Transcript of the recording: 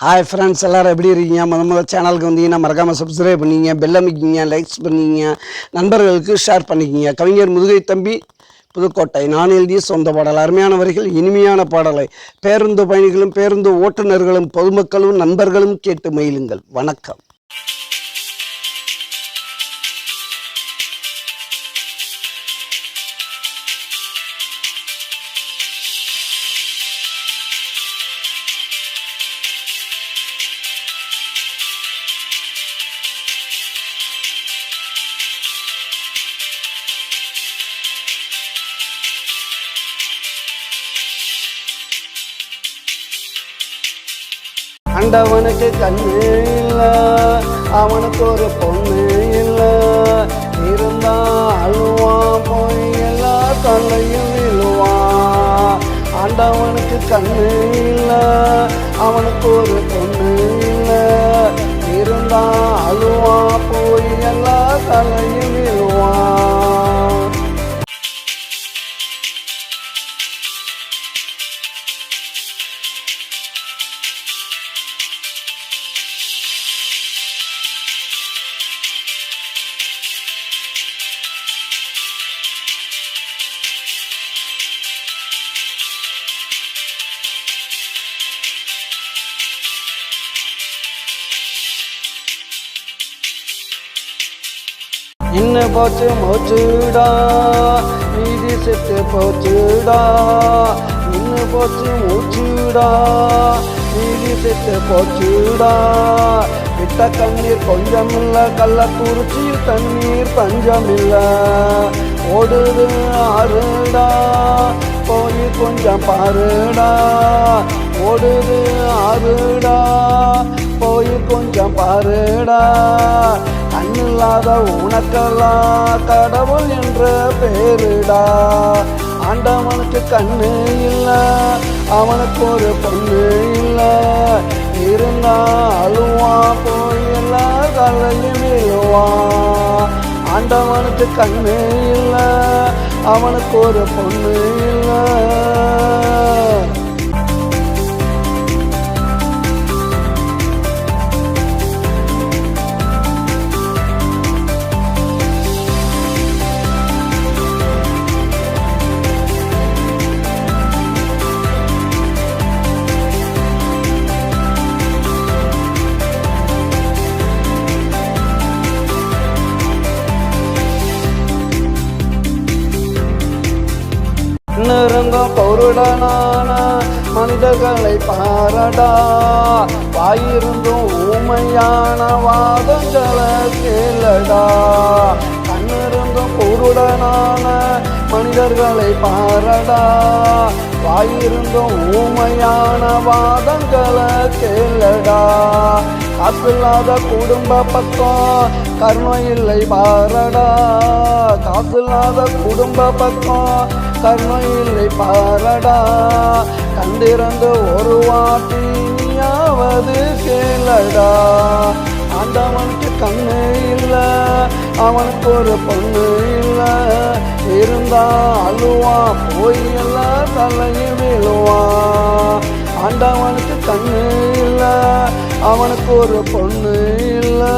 Hi friends, எல்லோரும் எப்படி இருக்கீங்க? முதல் சேனலுக்கு வந்தீங்கன்னா மறக்காமல் சப்ஸ்கிரைப் பண்ணிக்கிங்க, பெல் அமைக்கிங்க, லைக்ஸ் பண்ணிக்கிங்க, நண்பர்களுக்கு ஷேர் பண்ணிக்கிங்க. கவிஞர் முதுகை தம்பி, புதுக்கோட்டை. நான் எழுதிய சொந்த பாடல். அருமையான வரிகள், இனிமையான பாடலை பேருந்து பயணிகளும் பேருந்து ஓட்டுநர்களும் பொதுமக்களும் நண்பர்களும் கேட்டு மகிழுங்கள். வணக்கம். ஆண்டவனுக்கு கண்ணு இல்லை, அவனுக்கு ஒரு பொண்ணு இல்லை, இருந்தா அழுவான், போய் எல்லா கல்லையும் விழுவான். ஆண்டவனுக்கு கண்ணு இல்லை, அவனுக்கு ஒரு பொண்ணு இல்லை, இருந்தா அழுவான், போய் எல்லா கல்லையும் விழுவான். இன்னும் போச்சு மூச்சுடா, மீதி செத்து போச்சுடா. இன்னும் போச்சு மூச்சுடா, மீதி செத்து போச்சுடா. விட்ட கண்ணீர் கொஞ்சமில்ல, கள்ளக்குறிச்சியில் தண்ணீர் பஞ்சமில்ல. ஓடுது ஆறுடா, போய் கொஞ்சம் பாருடா. ஓடுது ஆறுடா, போய் கொஞ்சம் பாருடா. கண்ணில்லாத உனக்கெல்லாம் கடவுள் என்ற பேருடா. ஆண்டவனுக்கு கண்ணு இல்லை, அவனுக்கு ஒரு பொண்ணு இல்லை, இருந்தா அழுவான், போய் எல்லா கல்லையும் விழுவான். ஆண்டவனுக்கு கண்ணு இல்லை, அவனுக்கு ஒரு பொண்ணு இல்லை. நெருங்கும் பொருடனான மனிதர்களை பாரடா. வாயிருந்தும் ஊமையான வாதங்களை கேளடா. கண்ணிருந்தும் பொருடனான மனிதர்களை பாரடா. வாயிருந்தும் ஊமையான வாதங்களை கேளடா. காசில்லாத குடும்ப பக்கம் கர்மம் இல்லை பாரடா. காசில்லாத குடும்ப பக்கம் கர்மம் இல்லை பாரடா. கண்டிருந்து ஒரு வாட்டி நீயாவது கேளடா. ஆண்டவனுக்கு கண்ணு இல்லை, அவனுக்கு ஒரு பொண்ணு இல்லை, இருந்தா அழுவான், போய் எல்லா தலையும் விழுவான். ஆண்டவனுக்கு கண்ணு இல்லை, அவனுக்கு ஒரு பொண்ணு இல்லை.